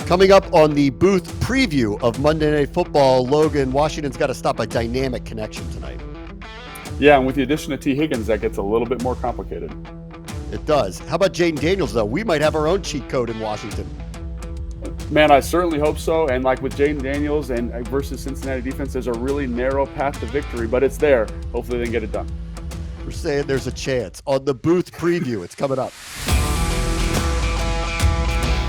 Coming up on the booth preview of Monday Night Football, Logan, Washington's got to stop a dynamic connection tonight. Yeah, and with the addition of T. Higgins, that gets a little bit more complicated. It does. How about Jayden Daniels, though? We might have our own cheat code in Washington. Man, I certainly hope so. And like with Jayden Daniels and versus Cincinnati defense, there's a really narrow path to victory, but it's there. Hopefully they can get it done. We're saying there's a chance. On the booth preview, it's coming up.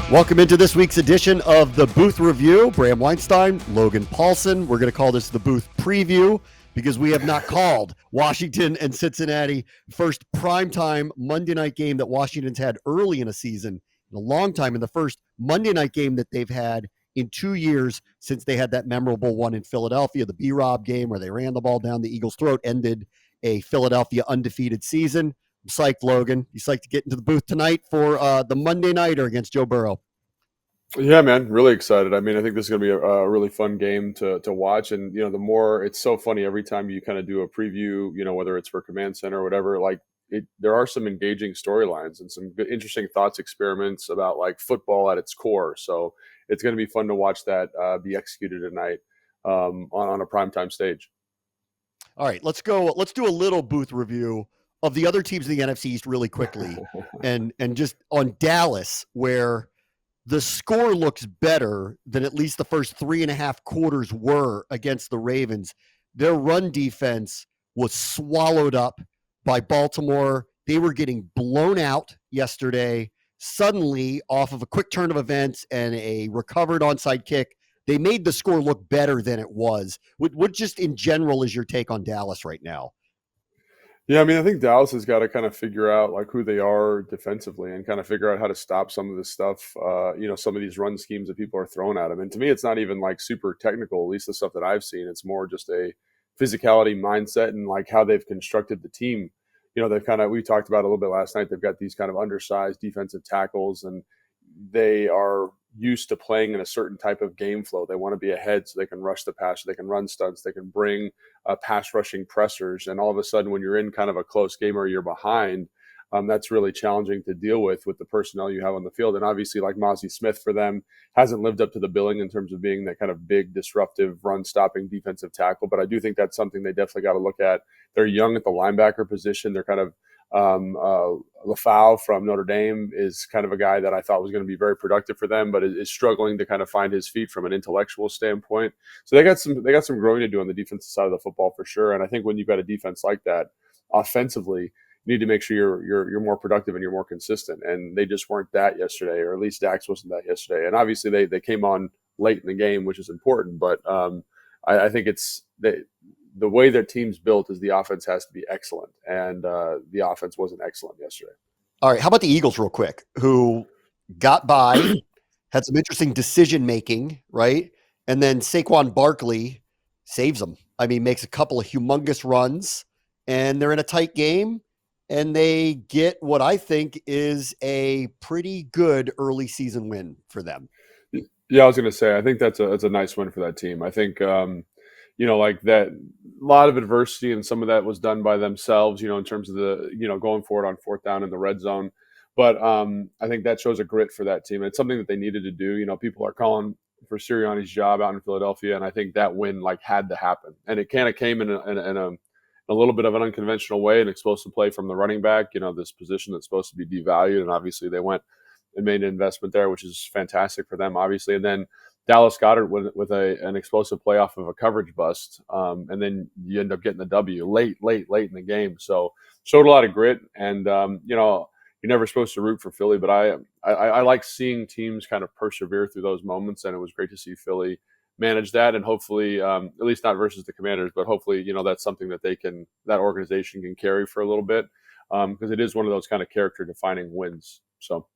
Welcome into this week's edition of the Booth Review. Bram Weinstein, Logan Paulson. We're going to call this the Booth Preview because we have not called Washington and Cincinnati first primetime Monday night game that Washington's had early in a season in a long time, in the first Monday night game that they've had in 2 years since they had that memorable one in Philadelphia, the B-Rob game where they ran the ball down the Eagles' throat, ended a Philadelphia undefeated season. I'm psyched, Logan. You psyched to get into the booth tonight for the Monday nighter against Joe Burrow? Yeah, man, really excited. I mean, I think this is going to be a really fun game to watch. And, the more, it's so funny every time you kind of do a preview, whether it's for Command Center or whatever, there are some engaging storylines and some good, interesting thoughts experiments about like football at its core. So it's going to be fun to watch that be executed tonight on a primetime stage. All right, let's go. Let's do a little booth review of the other teams in the NFC East really quickly, and just on Dallas, where the score looks better than at least the first 3.5 quarters were against the Ravens. Their run defense was swallowed up by Baltimore. They were getting blown out yesterday. Suddenly, off of a quick turn of events and a recovered onside kick, they made the score look better than it was. What just in general is your take on Dallas right now? Yeah, I mean, I think Dallas has got to kind of figure out like who they are defensively and kind of figure out how to stop some of this stuff, some of these run schemes that people are throwing at them. And to me, it's not even like super technical, at least the stuff that I've seen. It's more just a physicality mindset and like how they've constructed the team. We talked about it a little bit last night. They've got these kind of undersized defensive tackles, and they are used to playing in a certain type of game flow. They want to be ahead so they can rush the pass, so they can run stunts, they can bring pass rushing pressers. And all of a sudden, when you're in kind of a close game or you're behind, that's really challenging to deal with the personnel you have on the field. And obviously, like Mozzie Smith for them hasn't lived up to the billing in terms of being that kind of big, disruptive, run-stopping defensive tackle. But I do think that's something they definitely got to look at. They're young at the linebacker position. They're kind of Lafau from Notre Dame is kind of a guy that I thought was going to be very productive for them, but is struggling to kind of find his feet from an intellectual standpoint. So they got some growing to do on the defensive side of the football for sure. And I think when you've got a defense like that, offensively, you need to make sure you're more productive and you're more consistent. And they just weren't that yesterday, or at least Dax wasn't that yesterday. And obviously they came on late in the game, which is important. But I think it's the way their team's built is the offense has to be excellent, and the offense wasn't excellent yesterday. All right, how about the Eagles real quick, who got by, had some interesting decision-making, right? And then Saquon Barkley saves them. I mean, makes a couple of humongous runs, and they're in a tight game, and they get what I think is a pretty good early season win for them. Yeah, I was going to say, I think that's a nice win for that team. I think like that, a lot of adversity, and some of that was done by themselves, in terms of the, going forward on fourth down in the red zone. But I think that shows a grit for that team. It's something that they needed to do. People are calling for Sirianni's job out in Philadelphia, and I think that win had to happen. And it kind of came in a little bit of an unconventional way, an explosive play from the running back, this position that's supposed to be devalued. And obviously they went and made an investment there, which is fantastic for them, obviously. And then Dallas Goedert with an explosive play off of a coverage bust, and then you end up getting the W late in the game. So showed a lot of grit, and you're never supposed to root for Philly, but I like seeing teams kind of persevere through those moments, and it was great to see Philly manage that, and hopefully, at least not versus the Commanders, but hopefully, that's something that that organization can carry for a little bit, because it is one of those kind of character defining wins. So.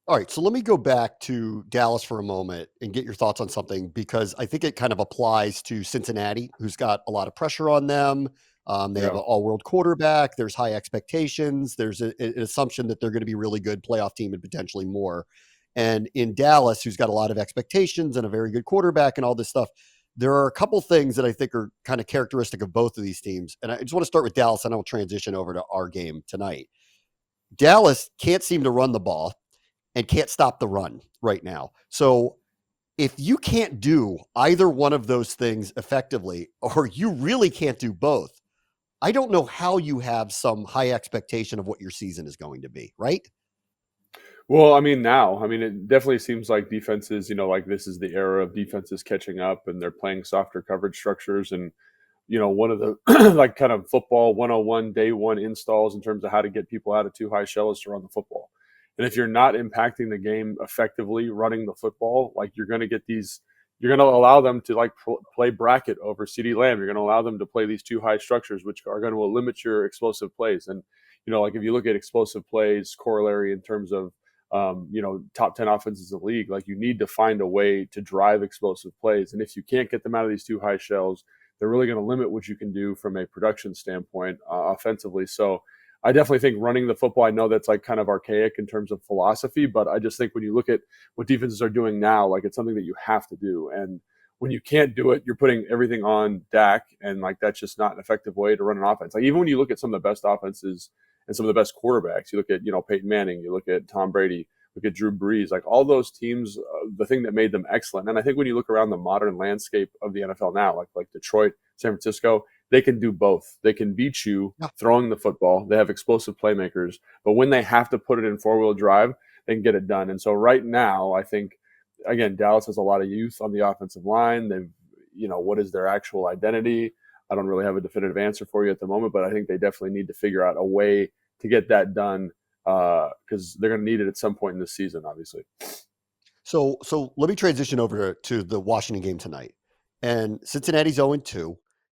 All right, so let me go back to Dallas for a moment and get your thoughts on something, because I think it kind of applies to Cincinnati, who's got a lot of pressure on them. They have an all-world quarterback. There's high expectations. There's an assumption that they're going to be a really good playoff team and potentially more. And in Dallas, who's got a lot of expectations and a very good quarterback and all this stuff, there are a couple things that I think are kind of characteristic of both of these teams. And I just want to start with Dallas, and I'll transition over to our game tonight. Dallas can't seem to run the ball. and can't stop the run right now. So if you can't do either one of those things effectively, or you really can't do both, I don't know how you have some high expectation of what your season is going to be, right? Well, I mean, now, I mean, it definitely seems like defenses, like this is the era of defenses catching up and they're playing softer coverage structures. And, one of the like kind of football 101 day one installs in terms of how to get people out of too high shell is to run the football. And if you're not impacting the game effectively running the football, like you're going to get these, you're going to allow them to like play bracket over CD Lamb. You're going to allow them to play these too high structures, which are going to limit your explosive plays. And, like if you look at explosive plays corollary in terms of, top 10 offenses in the league, like you need to find a way to drive explosive plays. And if you can't get them out of these too high shells, they're really going to limit what you can do from a production standpoint offensively. So I definitely think running the football, I know that's like kind of archaic in terms of philosophy, but I just think when you look at what defenses are doing now, like it's something that you have to do. And when you can't do it, you're putting everything on Dak, and like that's just not an effective way to run an offense. Like even when you look at some of the best offenses and some of the best quarterbacks, you look at Peyton Manning, you look at Tom Brady, look at Drew Brees, like all those teams, the thing that made them excellent. And I think when you look around the modern landscape of the NFL now, like Detroit, San Francisco, they can do both. They can beat you throwing the football. They have explosive playmakers, but when they have to put it in 4-wheel drive, they can get it done. And so right now, I think, again, Dallas has a lot of youth on the offensive line. They've, what is their actual identity? I don't really have a definitive answer for you at the moment, but I think they definitely need to figure out a way to get that done because they're going to need it at some point in this season, obviously. So let me transition over to the Washington game tonight. And Cincinnati's 0-2.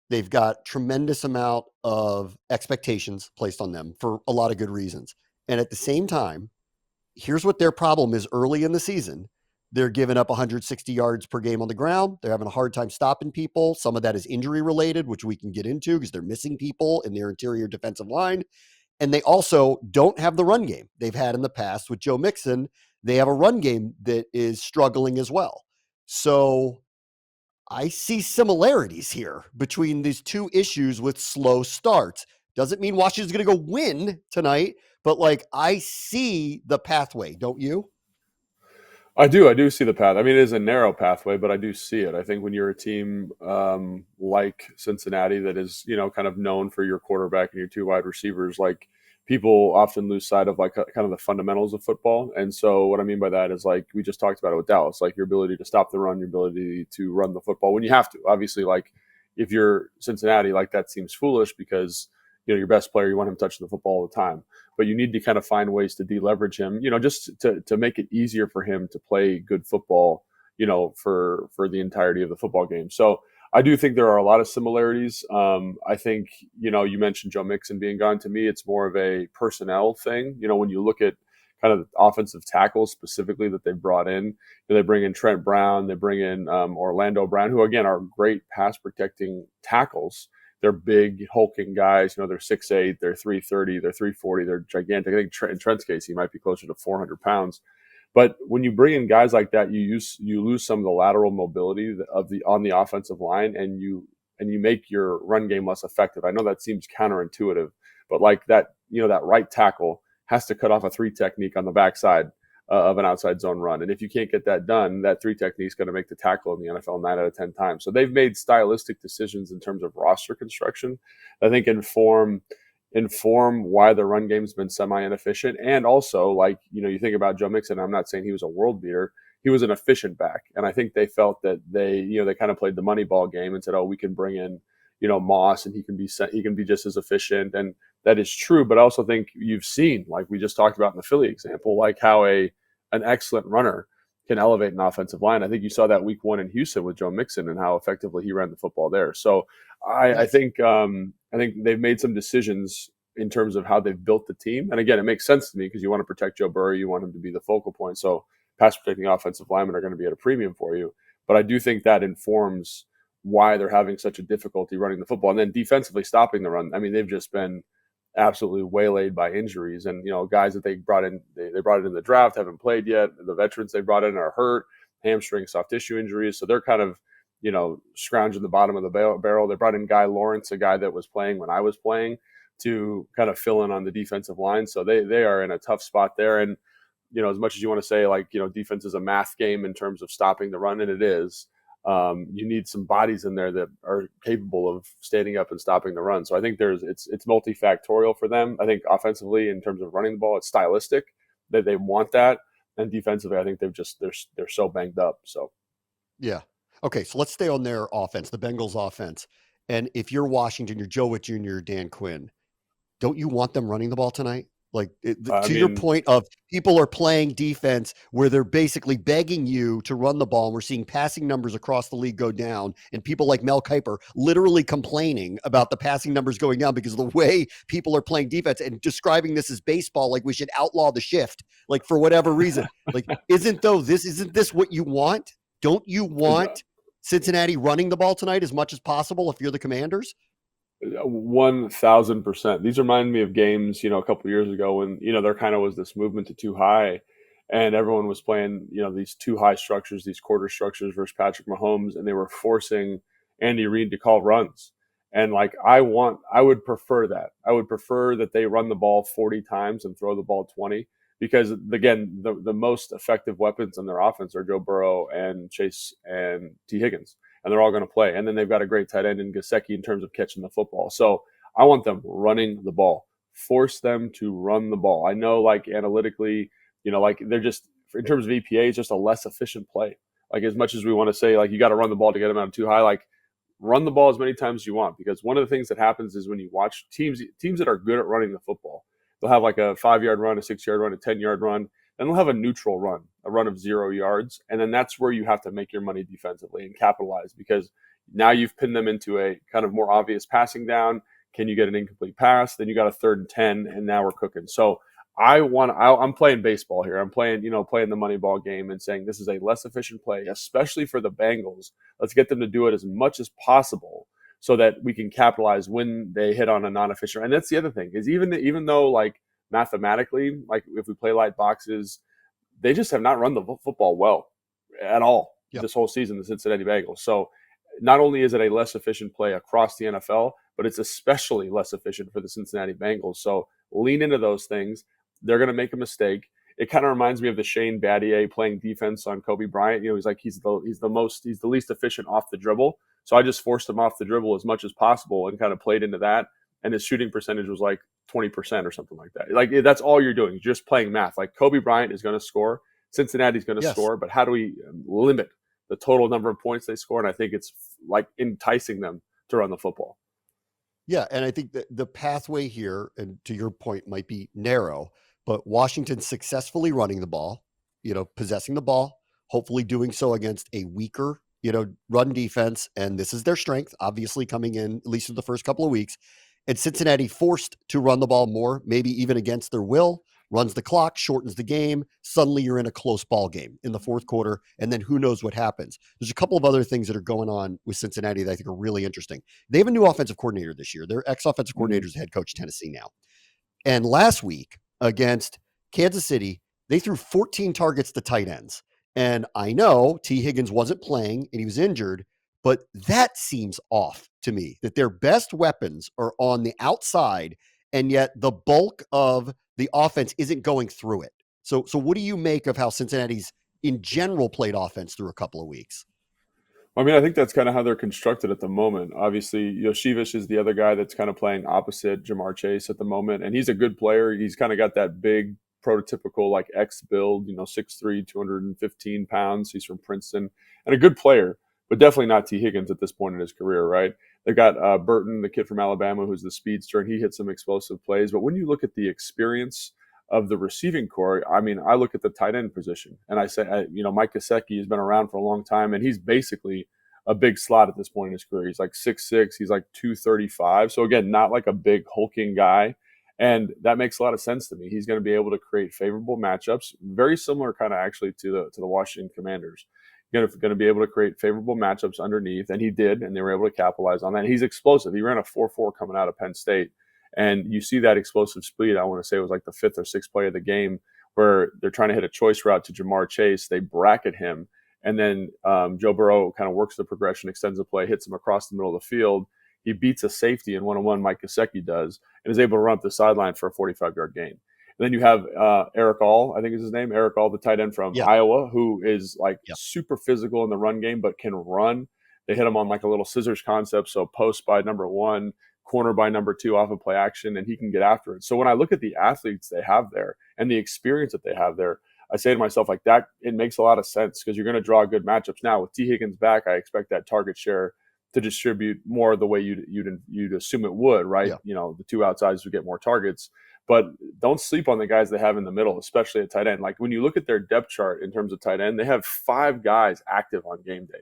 They've got tremendous amount of expectations placed on them for a lot of good reasons. And at the same time, here's what their problem is early in the season. They're giving up 160 yards per game on the ground. They're having a hard time stopping people. Some of that is injury related, which we can get into because they're missing people in their interior defensive line. And they also don't have the run game they've had in the past with Joe Mixon. They have a run game that is struggling as well. So I see similarities here between these two issues with slow starts. Doesn't mean Washington's going to go win tonight, but like I see the pathway, don't you? I do see the path. I mean, it is a narrow pathway, but I do see it. I think when you're a team like Cincinnati that is, kind of known for your quarterback and your two wide receivers, like people often lose sight of like kind of the fundamentals of football. And so what I mean by that is like we just talked about it with Dallas, like your ability to stop the run, your ability to run the football when you have to. Obviously, like if you're Cincinnati, like that seems foolish because your best player, you want him touching the football all the time, but you need to kind of find ways to deleverage him, just to make it easier for him to play good football, for the entirety of the football game. So I do think there are a lot of similarities. I think, you mentioned Joe Mixon being gone. To me, it's more of a personnel thing. When you look at kind of offensive tackles specifically that they brought in, they bring in Trent Brown, they bring in Orlando Brown, who again are great pass protecting tackles. They're big, hulking guys. They're 6'8", they're 330, they're 340, they're gigantic. I think in Trent's case, he might be closer to 400 pounds. But when you bring in guys like that, you lose some of the lateral mobility on the offensive line, and you make your run game less effective. I know that seems counterintuitive, but like that, that right tackle has to cut off a 3 technique on the backside of an outside zone run. And if you can't get that done, that 3 technique is going to make the tackle in the NFL 9 out of 10 times. So they've made stylistic decisions in terms of roster construction, I think inform why the run game's been semi-inefficient. And also, like, you think about Joe Mixon, I'm not saying he was a world beater. He was an efficient back. And I think they felt that they kind of played the money ball game and said, oh, we can bring in, Moss and he can be just as efficient. And that is true. But I also think you've seen, like we just talked about in the Philly example, like how an excellent runner can elevate an offensive line. I think you saw that week 1 in Houston with Joe Mixon and how effectively he ran the football there. So I think they've made some decisions in terms of how they've built the team. And again, it makes sense to me because you want to protect Joe Burrow. You want him to be the focal point. So pass protecting offensive linemen are going to be at a premium for you. But I do think that informs why they're having such a difficulty running the football. And then defensively stopping the run. I mean, they've just been absolutely waylaid by injuries, and guys that they brought in the draft haven't played yet. The veterans they brought in are hurt, hamstring, soft tissue injuries, so they're kind of scrounging the bottom of the barrel. They brought in Guy Lawrence, a guy that was playing when I was playing, to kind of fill in on the defensive line. So they are in a tough spot there. And as much as you want to say like, defense is a math game in terms of stopping the run, and it is, you need some bodies in there that are capable of standing up and stopping the run. So I think it's multifactorial for them. I think offensively, in terms of running the ball, it's stylistic that they want that, and defensively, I think they're so banged up. So Yeah. Okay, so let's stay on their offense, the Bengals offense. And if you're Washington, you're Joe Witt Jr., Dan Quinn, don't you want them running the ball tonight? Like, I to your mean, point of people are playing defense where they're basically begging you to run the ball. And we're seeing passing numbers across the league go down, and people like Mel Kiper literally complaining about the passing numbers going down because of the way people are playing defense and describing this as baseball, like we should outlaw the shift, like for whatever reason. Like, isn't this what you want? Don't you want Cincinnati running the ball tonight as much as possible if you're the Commanders? 1000%. These remind me of games, a couple of years ago when, there kind of was this movement to too high, and everyone was playing, these too high structures, these quarter structures versus Patrick Mahomes, and they were forcing Andy Reid to call runs. And like, I would prefer that. I would prefer that they run the ball 40 times and throw the ball 20, because again, the most effective weapons in their offense are Joe Burrow and Chase and T. Higgins, and they're all going to play. And then they've got a great tight end in Gesicki in terms of catching the football. So I want them running the ball. Force them to run the ball. I know, like, analytically, like, they're just, in terms of EPA, it's just a less efficient play. Like, as much as we want to say, like, you got to run the ball to get them out of too high, like, run the ball as many times as you want. Because one of the things that happens is when you watch teams that are good at running the football, they'll have like a 5-yard run, a 6-yard run, a 10-yard run. Then they'll have a neutral run, a run of 0 yards. And then that's where you have to make your money defensively and capitalize, because now you've pinned them into a kind of more obvious passing down. Can you get an incomplete pass? Then you got a 3rd and 10, and now we're cooking. So I'm playing baseball here. I'm playing the money ball game and saying this is a less efficient play, especially for the Bengals. Let's get them to do it as much as possible so that we can capitalize when they hit on a non-efficient. And that's the other thing, is even though, like, mathematically, like, if we play light boxes, they just have not run the football well at all this whole season, the Cincinnati Bengals. So not only is it a less efficient play across the NFL, but it's especially less efficient for the Cincinnati Bengals. So lean into those things. They're going to make a mistake. It kind of reminds me of the Shane Battier playing defense on Kobe Bryant. He's like, he's the least efficient off the dribble. So I just forced him off the dribble as much as possible and kind of played into that. And his shooting percentage was like 20% or something like that. Like, that's all you're doing. You're just playing math. Like, Kobe Bryant is going to score. Cincinnati's going to score. But how do we limit the total number of points they score? And I think it's like enticing them to run the football. Yeah, and I think that the pathway here, and to your point, might be narrow, but Washington successfully running the ball, possessing the ball, hopefully doing so against a weaker, run defense. And this is their strength, obviously, coming in, at least in the first couple of weeks. And Cincinnati forced to run the ball more, maybe even against their will, runs the clock, shortens the game. Suddenly you're in a close ball game in the fourth quarter, and then who knows what happens. There's a couple of other things that are going on with Cincinnati that I think are really interesting. They have a new offensive coordinator this year. Their ex-offensive coordinator is the head coach of Tennessee now. And last week against Kansas City, they threw 14 targets to tight ends. And I know T. Higgins wasn't playing and he was injured, but that seems off to me, that their best weapons are on the outside, and yet the bulk of the offense isn't going through it. So what do you make of how Cincinnati's in general played offense through a couple of weeks? I mean, I think that's kind of how they're constructed at the moment. Obviously, Yoshivish is the other guy that's kind of playing opposite Jamar Chase at the moment, and he's a good player. He's kind of got that big prototypical like X build, 6'3", 215 pounds. He's from Princeton, and a good player, but definitely not T. Higgins at this point in his career, right? They've got Burton, the kid from Alabama, who's the speedster, and he hit some explosive plays. But when you look at the experience of the receiving core, I mean, I look at the tight end position, and I say, Mike Gesicki has been around for a long time, and he's basically a big slot at this point in his career. He's like 6'6", he's like 235. So again, not like a big hulking guy. And that makes a lot of sense to me. He's going to be able to create favorable matchups, very similar kind of actually to the Washington Commanders. Going to be able to create favorable matchups underneath, and he did, and they were able to capitalize on that. And he's explosive. He ran a 4.4 coming out of Penn State. And you see that explosive speed. I want to say it was like the 5th or 6th play of the game where they're trying to hit a choice route to Jamar Chase. They bracket him. And then Joe Burrow kind of works the progression, extends the play, hits him across the middle of the field. He beats a safety in one-on-one, Mike Gesicki does, and is able to run up the sideline for a 45-yard gain. then you have Eric All, I think is his name, Eric All, the tight end from Yeah. Iowa, who is like Yeah. super physical in the run game, but can run. They hit him on like a little scissors concept. So post by number one, corner by number two off of play action, and he can get after it. So when I look at the athletes they have there and the experience that they have there, I say to myself, like that, it makes a lot of sense because you're going to draw good matchups. Now with T. Higgins back, I expect that target share to distribute more the way you'd assume it would, right? Yeah. You know, the two outsides would get more targets, but don't sleep on the guys they have in the middle, especially at tight end. Like when you look at their depth chart in terms of tight end, they have 5 guys active on game day.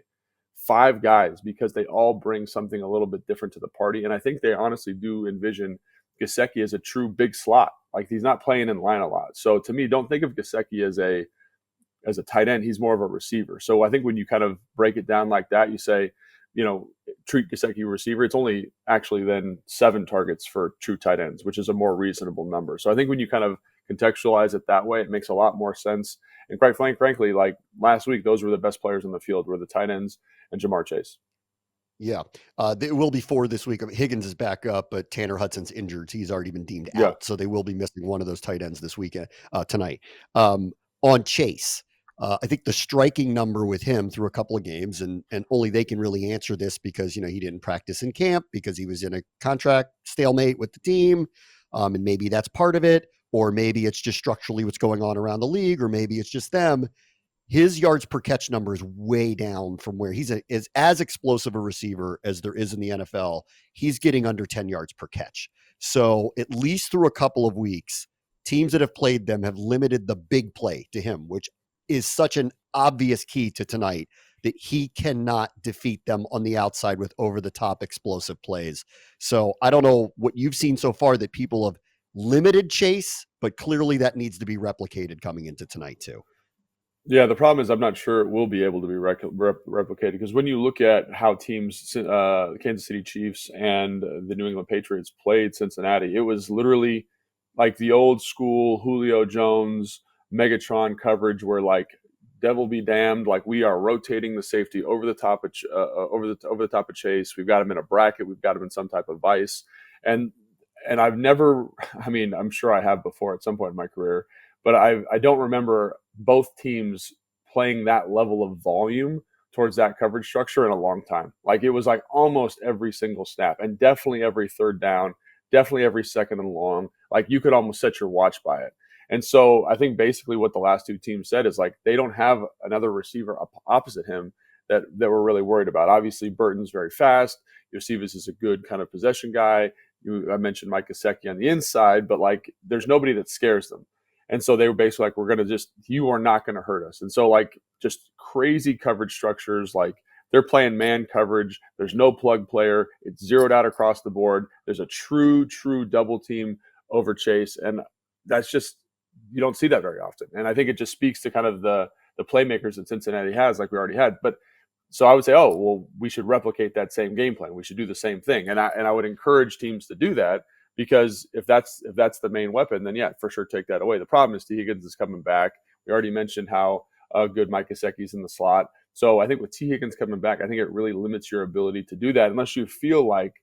5 guys, because they all bring something a little bit different to the party. And I think they honestly do envision Gesicki as a true big slot. Like he's not playing in line a lot. So to me, don't think of Gesicki as a tight end. He's more of a receiver. So I think when you kind of break it down like that, you say, you know, treat Gesicki receiver. It's only actually then 7 targets for true tight ends, which is a more reasonable number. So I think when you kind of contextualize it that way, it makes a lot more sense. And quite frankly, like last week, those were the best players on the field were the tight ends and Jamar Chase. Yeah. It will be 4 this week. I mean, Higgins is back up, but Tanner Hudson's injured. He's already been deemed Yeah. out. So they will be missing one of those tight ends this weekend, tonight. On Chase, I think the striking number with him through a couple of games, and only they can really answer this because, you know, he didn't practice in camp because he was in a contract stalemate with the team. And maybe that's part of it, or maybe it's just structurally what's going on around the league, or maybe it's just them. His yards per catch number is way down from where is as explosive a receiver as there is in the NFL. He's getting under 10 yards per catch. So at least through a couple of weeks, teams that have played them have limited the big play to him, which is such an obvious key to tonight that he cannot defeat them on the outside with over the top explosive plays. So I don't know what you've seen so far that people have limited Chase, but clearly that needs to be replicated coming into tonight too. Yeah, the problem is I'm not sure it will be able to be replicated because when you look at how teams, the Kansas City Chiefs and the New England Patriots played Cincinnati, it was literally like the old school Julio Jones Megatron coverage where like devil be damned, like we are rotating the safety over the top of over the top of Chase. We've got him in a bracket. We've got him in some type of vice, and I've never. I mean, I'm sure I have before at some point in my career, but I don't remember both teams playing that level of volume towards that coverage structure in a long time. Like it was like almost every single snap and definitely every third down, definitely every second and long. Like you could almost set your watch by it. And so I think basically what the last 2 teams said is like they don't have another receiver opposite him that we're really worried about. Obviously, Burton's very fast. Josephus is a good kind of possession guy. I mentioned Mike Gesicki on the inside, but like there's nobody that scares them. And so they were basically like, we're going to just, you are not going to hurt us. And so like just crazy coverage structures, like they're playing man coverage. There's no plug player. It's zeroed out across the board. There's a true double team over Chase. And that's just, you don't see that very often. And I think it just speaks to kind of the playmakers that Cincinnati has, like we already had. But so I would say, oh, well, we should replicate that same game plan. We should do the same thing. And I would encourage teams to do that because if that's the main weapon, then yeah, for sure take that away. The problem is T. Higgins is coming back. We already mentioned how good Mike Gesicki's in the slot. So I think with T. Higgins coming back, I think it really limits your ability to do that unless you feel like,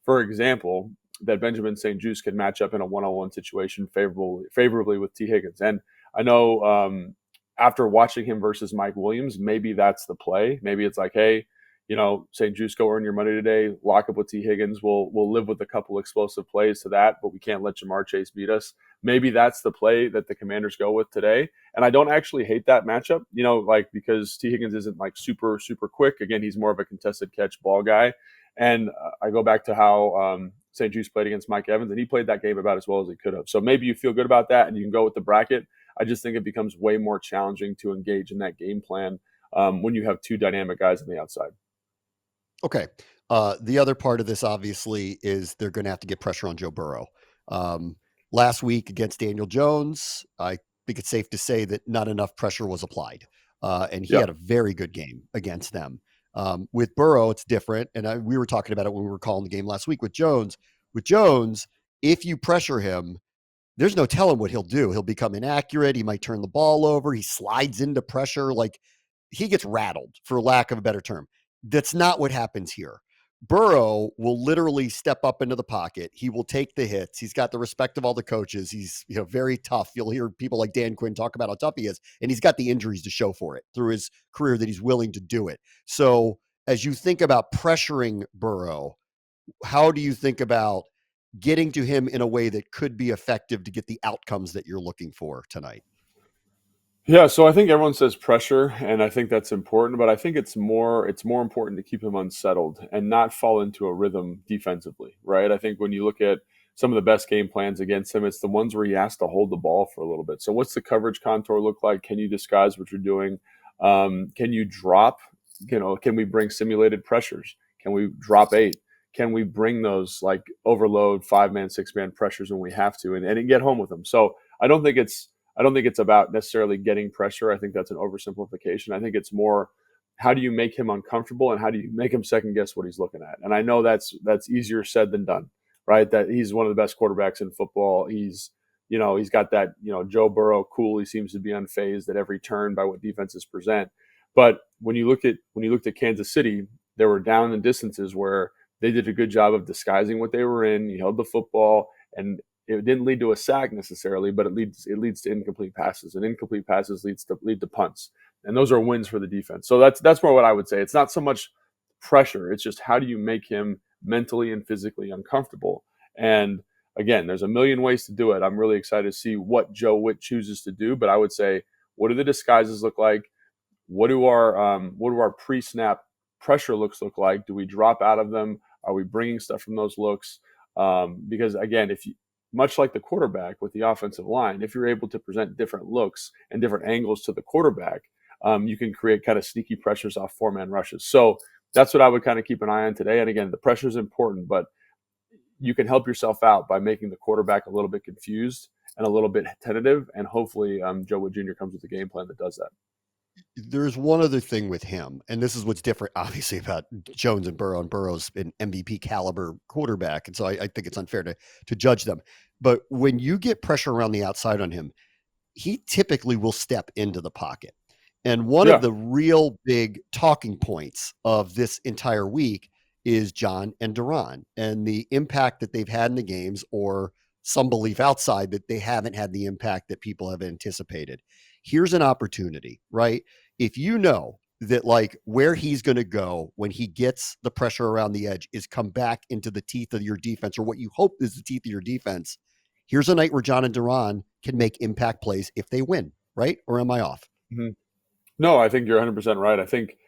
for example, that Benjamin St-Juste can match up in a one-on-one situation favorably with T. Higgins. And I know after watching him versus Mike Williams, maybe that's the play. Maybe it's like, hey, you know, St-Juste, go earn your money today. Lock up with T. Higgins. We'll live with a couple explosive plays to that, but we can't let Jamar Chase beat us. Maybe that's the play that the Commanders go with today. And I don't actually hate that matchup, you know, like because T. Higgins isn't like super quick. Again, he's more of a contested catch ball guy. And I go back to how St-Juste played against Mike Evans, and he played that game about as well as he could have. So maybe you feel good about that, and you can go with the bracket. I just think it becomes way more challenging to engage in that game plan when you have 2 dynamic guys on the outside. Okay. The other part of this, obviously, is they're going to have to get pressure on Joe Burrow. Last week against Daniel Jones, I think it's safe to say that not enough pressure was applied. And he had a very good game against them. With Burrow, it's different. And we were talking about it when we were calling the game last week with Jones. With Jones, if you pressure him, there's no telling what he'll do. He'll become inaccurate. He might turn the ball over. He slides into pressure. Like he gets rattled, for lack of a better term. That's not what happens here. Burrow will literally step up into the pocket. He will take the hits. He's got the respect of all the coaches. He's very tough. You'll hear people like Dan Quinn talk about how tough he is, and he's got the injuries to show for it through his career that he's willing to do it. So as you think about pressuring Burrow, how do you think about getting to him in a way that could be effective to get the outcomes that you're looking for tonight? Yeah, so I think everyone says pressure, and I think that's important, but I think it's more important to keep him unsettled and not fall into a rhythm defensively, right? I think when you look at some of the best game plans against him, it's the ones where he has to hold the ball for a little bit. So what's the coverage contour look like? Can you disguise what you're doing? Can you drop? Can we bring simulated pressures? Can we drop eight? Can we bring those like overload 5-man, 6-man pressures when we have to and get home with them? So I don't think it's about necessarily getting pressure. I think that's an oversimplification. I think it's more how do you make him uncomfortable and how do you make him second guess what he's looking at? And I know that's easier said than done, right? That he's one of the best quarterbacks in football. He's got that, Joe Burrow cool. He seems to be unfazed at every turn by what defenses present. But when you looked at Kansas City, there were down and distances where they did a good job of disguising what they were in. He held the football, and it didn't lead to a sack necessarily, but it leads to incomplete passes, and incomplete passes lead to punts, and those are wins for the defense. So that's more what I would say. It's not so much pressure; it's just how do you make him mentally and physically uncomfortable. And again, there's a million ways to do it. I'm really excited to see what Joe Witt chooses to do, but I would say, what do the disguises look like? What do our pre-snap pressure looks look like? Do we drop out of them? Are we bringing stuff from those looks? Because again, if you, much like the quarterback with the offensive line, if you're able to present different looks and different angles to the quarterback, you can create kind of sneaky pressures off 4-man rushes. So that's what I would kind of keep an eye on today. And again, the pressure is important, but you can help yourself out by making the quarterback a little bit confused and a little bit tentative. And hopefully Joe Wood Jr. comes with a game plan that does that. There's one other thing with him, and this is what's different, obviously, about Jones and Burrow. And Burrow's an MVP caliber quarterback, and so I think it's unfair to judge them. But when you get pressure around the outside on him, he typically will step into the pocket. And one of Yeah. the real big talking points of this entire week is John and Duran and the impact that they've had in the games, or some belief outside that they haven't had the impact that people have anticipated. Here's an opportunity, right? If you know that like where he's going to go when he gets the pressure around the edge is come back into the teeth of your defense, or what you hope is the teeth of your defense, here's a night where John and Duran can make impact plays if they win, right? Or am I off? Mhm. No, I think you're 100% right. I think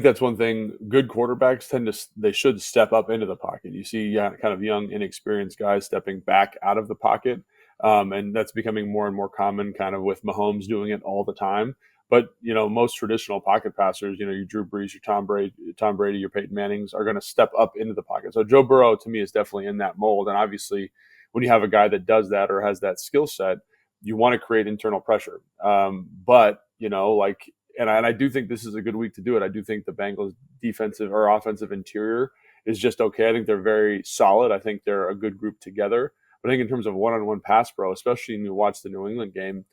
that's one thing. Good quarterbacks they should step up into the pocket. You see, kind of young, inexperienced guys stepping back out of the pocket, and that's becoming more and more common. Kind of with Mahomes doing it all the time. But most traditional pocket passers, your Drew Brees, your Tom Brady, your Peyton Mannings are going to step up into the pocket. So Joe Burrow to me is definitely in that mold. And obviously, when you have a guy that does that or has that skill set, you want to create internal pressure. But like and I do think this is a good week to do it. I do think the Bengals defensive or offensive interior is just okay. I think they're very solid. I think they're a good group together. But I think in terms of one-on-one pass pro, especially when you watch the New England game,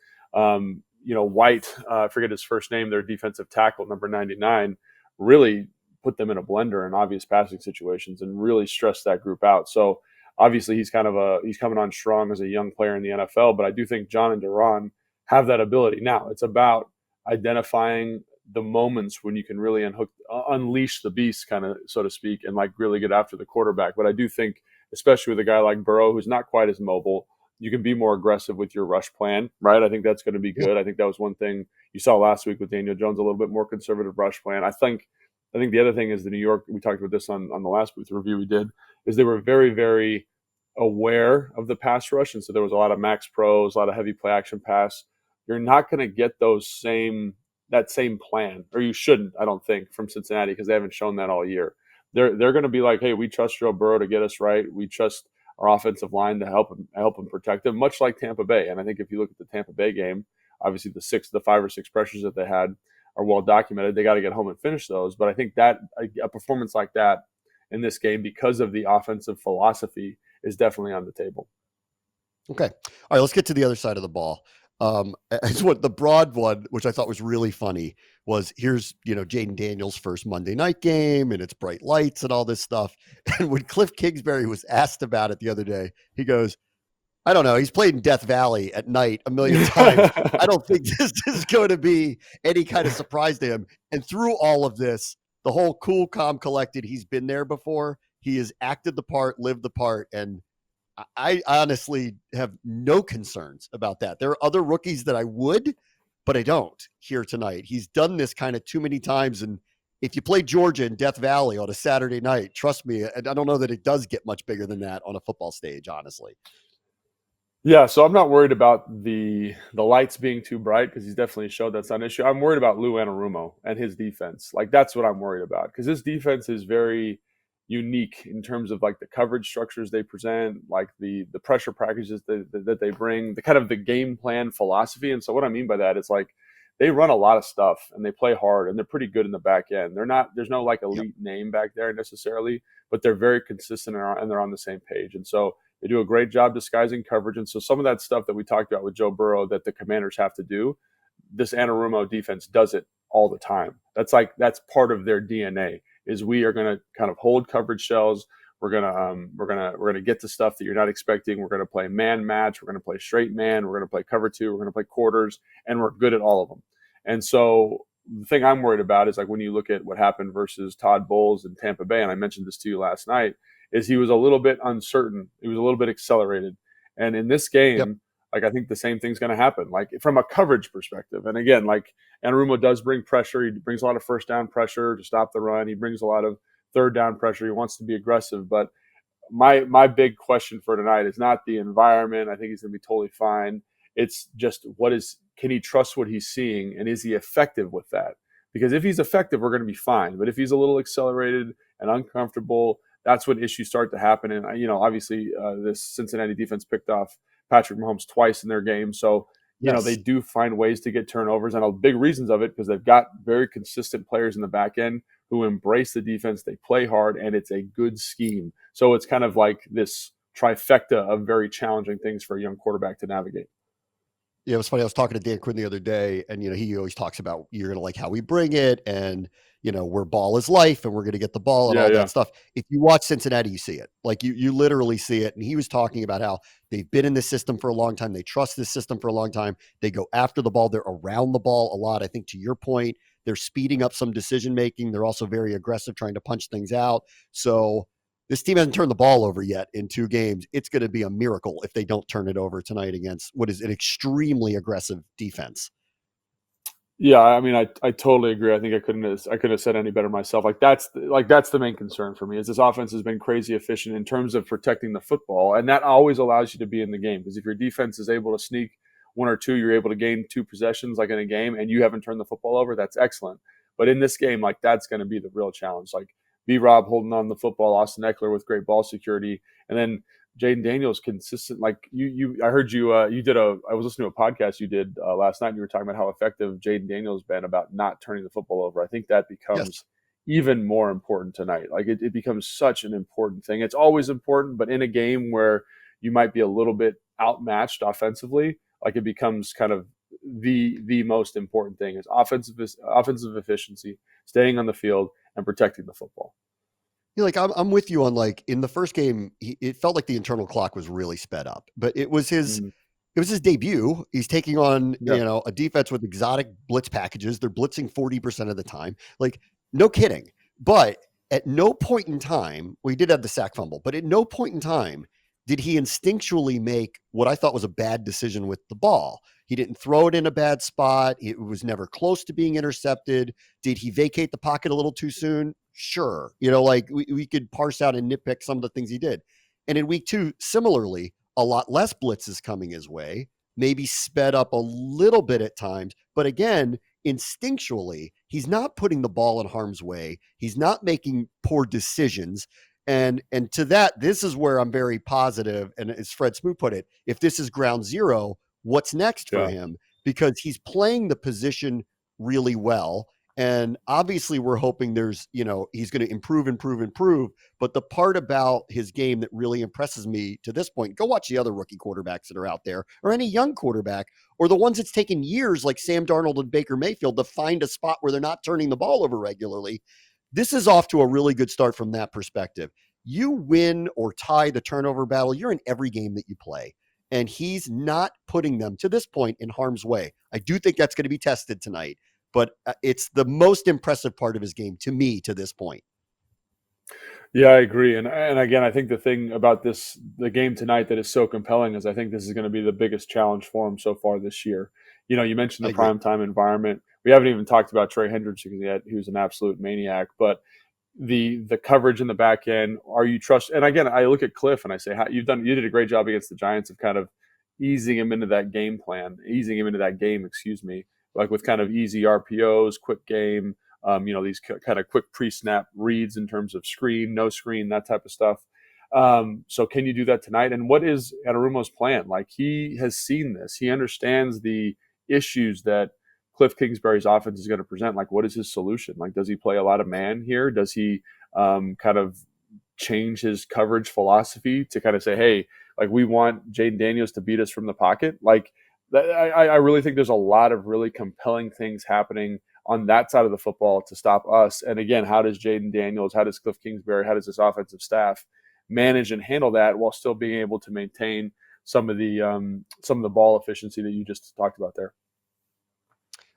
White, I forget his first name, their defensive tackle, number 99, really put them in a blender in obvious passing situations and really stressed that group out. So obviously he's coming on strong as a young player in the NFL, but I do think John and Duran have that ability. Now it's about identifying the moments when you can really unleash the beast, kind of, so to speak, and like really get after the quarterback. But I do think, especially with a guy like Burrow, who's not quite as mobile, you can be more aggressive with your rush plan, right? I think that's going to be good. I think that was one thing you saw last week with Daniel Jones, a little bit more conservative rush plan. I think the other thing is the New York, we talked about this on the last booth review we did, is they were very, very aware of the pass rush. And so there was a lot of max pros, a lot of heavy play action pass. You're not going to get that same plan, or you shouldn't, I don't think, from Cincinnati, because they haven't shown that all year. They're going to be like, hey, we trust Joe Burrow to get us right. We trust our offensive line to help him protect him, much like Tampa Bay. And I think if you look at the Tampa Bay game, obviously the 5 or 6 pressures that they had are well documented. They got to get home and finish those. But I think that a performance like that in this game, because of the offensive philosophy, is definitely on the table. Okay. All right. Let's get to the other side of the ball. It's what the broad one, which I thought was really funny, was here's, Jayden Daniels' first Monday night game and it's bright lights and all this stuff. And when Cliff Kingsbury was asked about it the other day, he goes, I don't know. He's played in Death Valley at night a million times. I don't think this is going to be any kind of surprise to him. And through all of this, the whole cool, calm, collected, he's been there before. He has acted the part, lived the part. And I honestly have no concerns about that. There are other rookies that I would, but I don't here tonight. He's done this kind of too many times. And if you play Georgia in Death Valley on a Saturday night, trust me, I don't know that it does get much bigger than that on a football stage, honestly. Yeah, so I'm not worried about the lights being too bright because he's definitely showed that's not an issue. I'm worried about Lou Anarumo and his defense. Like that's what I'm worried about because his defense is very unique in terms of like the coverage structures they present, like the pressure packages that they bring, the kind of the game plan philosophy. And so what I mean by that is like they run a lot of stuff and they play hard and they're pretty good in the back end. There's no like elite name back there necessarily, but they're very consistent and they're on the same page. And so they do a great job disguising coverage. And so some of that stuff that we talked about with Joe Burrow that the Commanders have to do, this Anarumo defense does it all the time. That's part of their DNA is we are going to kind of hold coverage shells. We're gonna get to stuff that you're not expecting. We're gonna play man match. We're gonna play straight man. We're gonna play cover two. We're gonna play quarters, and we're good at all of them. And so the thing I'm worried about is like when you look at what happened versus Todd Bowles in Tampa Bay, and I mentioned this to you last night, is he was a little bit uncertain. He was a little bit accelerated. And in this game, like I think the same thing's going to happen, like from a coverage perspective. And again, like Anarumo does bring pressure. He brings a lot of first down pressure to stop the run. He brings a lot of third down pressure. He wants to be aggressive. But my big question for tonight is not the environment. I think he's going to be totally fine. It's just can he trust what he's seeing, and is he effective with that? Because if he's effective, we're going to be fine. But if he's a little accelerated and uncomfortable, that's when issues start to happen. And, obviously this Cincinnati defense picked off Patrick Mahomes twice in their game. So, they do find ways to get turnovers, and big reasons of it because they've got very consistent players in the back end who embrace the defense. They play hard, and it's a good scheme. So it's kind of like this trifecta of very challenging things for a young quarterback to navigate. Yeah, it was funny. I was talking to Dan Quinn the other day, and he always talks about you're going to like how we bring it, and where ball is life, and we're going to get the ball and all that stuff. If you watch Cincinnati, you see it. Like you literally see it. And he was talking about how they've been in this system for a long time. They trust this system for a long time. They go after the ball. They're around the ball a lot. I think to your point, they're speeding up some decision making. They're also very aggressive, trying to punch things out. So this team hasn't turned the ball over yet in 2 games. It's going to be a miracle if they don't turn it over tonight against what is an extremely aggressive defense. Yeah, I mean, I totally agree. I think I couldn't have said any better myself. That's the main concern for me is this offense has been crazy efficient in terms of protecting the football, and that always allows you to be in the game because if your defense is able to sneak 1 or 2, you're able to gain 2 possessions like in a game, and you haven't turned the football over. That's excellent. But in this game, like that's going to be the real challenge. Like B-Rob holding on the football, Austin Eckler with great ball security, and then Jayden Daniels consistent. Like I heard you. I was listening to a podcast you did last night. And you were talking about how effective Jayden Daniels been about not turning the football over. I think that becomes even more important tonight. Like it becomes such an important thing. It's always important, but in a game where you might be a little bit outmatched offensively, like it becomes kind of the most important thing is offensive efficiency, staying on the field, and protecting the football. Like I'm with you on like in the first game, it felt like the internal clock was really sped up, but it was his debut. He's taking on a defense with exotic blitz packages. They're blitzing 40% of the time. Like no kidding. But at no point in time, we did have the sack fumble, but at no point in time did he instinctually make what I thought was a bad decision with the ball. He didn't throw it in a bad spot. It was never close to being intercepted. Did he vacate the pocket a little too soon? Sure. Like we could parse out and nitpick some of the things he did. And in week 2, similarly, a lot less blitzes coming his way, maybe sped up a little bit at times. But again, instinctually, he's not putting the ball in harm's way. He's not making poor decisions. And to that, this is where I'm very positive. And as Fred Smoot put it, if this is ground zero, what's next for him? Because he's playing the position really well. And obviously we're hoping he's going to improve. But the part about his game that really impresses me to this point, go watch the other rookie quarterbacks that are out there, or any young quarterback, or the ones it's taken years like Sam Darnold and Baker Mayfield to find a spot where they're not turning the ball over regularly. This is off to a really good start from that perspective. You win or tie the turnover battle, you're in every game that you play. And he's not putting them to this point in harm's way. I do think that's going to be tested tonight, but it's the most impressive part of his game to me to this point. Yeah, I agree. And again, I think the thing about the game tonight that is so compelling is I think this is going to be the biggest challenge for him so far this year. You mentioned the primetime environment. We haven't even talked about Trey Hendrickson yet, who's an absolute maniac. But the coverage in the back end, are you trust? And again, I look at Cliff and I say, you did a great job against the Giants of kind of easing him into that game, excuse me, like with kind of easy RPOs, quick game, these kind of quick pre-snap reads in terms of screen, no screen, that type of stuff. So can you do that tonight? And what is Anarumo's plan? Like, he has seen this. He understands the issues that Cliff Kingsbury's offense is going to present. Like, what is his solution? Like, does he play a lot of man here? Does he kind of change his coverage philosophy to kind of say, hey, like, we want Jayden Daniels to beat us from the pocket? Like, I really think there's a lot of really compelling things happening on that side of the football to stop us. And again, how does Jayden Daniels, how does Cliff Kingsbury, how does this offensive staff manage and handle that while still being able to maintain some of the ball efficiency that you just talked about there?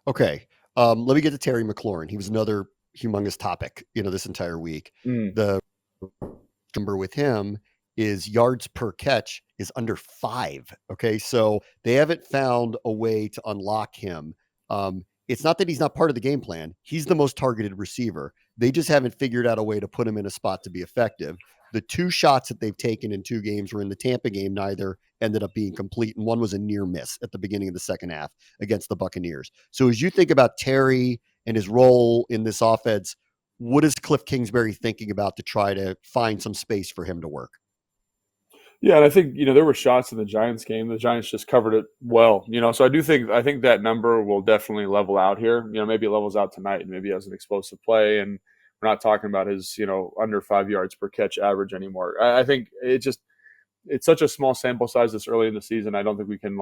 Okay. Let me get to Terry McLaurin. He was another humongous topic, this entire week. The number with him is yards per catch is under 5. Okay. So they haven't found a way to unlock him. It's not that he's not part of the game plan. He's the most targeted receiver. They just haven't figured out a way to put him in a spot to be effective. The 2 shots that they've taken in 2 games were in the Tampa game. Neither ended up being complete. And one was a near miss at the beginning of the second half against the Buccaneers. So as you think about Terry and his role in this offense, what is Cliff Kingsbury thinking about to try to find some space for him to work? Yeah, and I think, there were shots in the Giants game. The Giants just covered it well, so I think that number will definitely level out here. Maybe it levels out tonight and maybe has an explosive play. And we're not talking about his, under 5 yards per catch average anymore. I think it's such a small sample size this early in the season. I don't think we can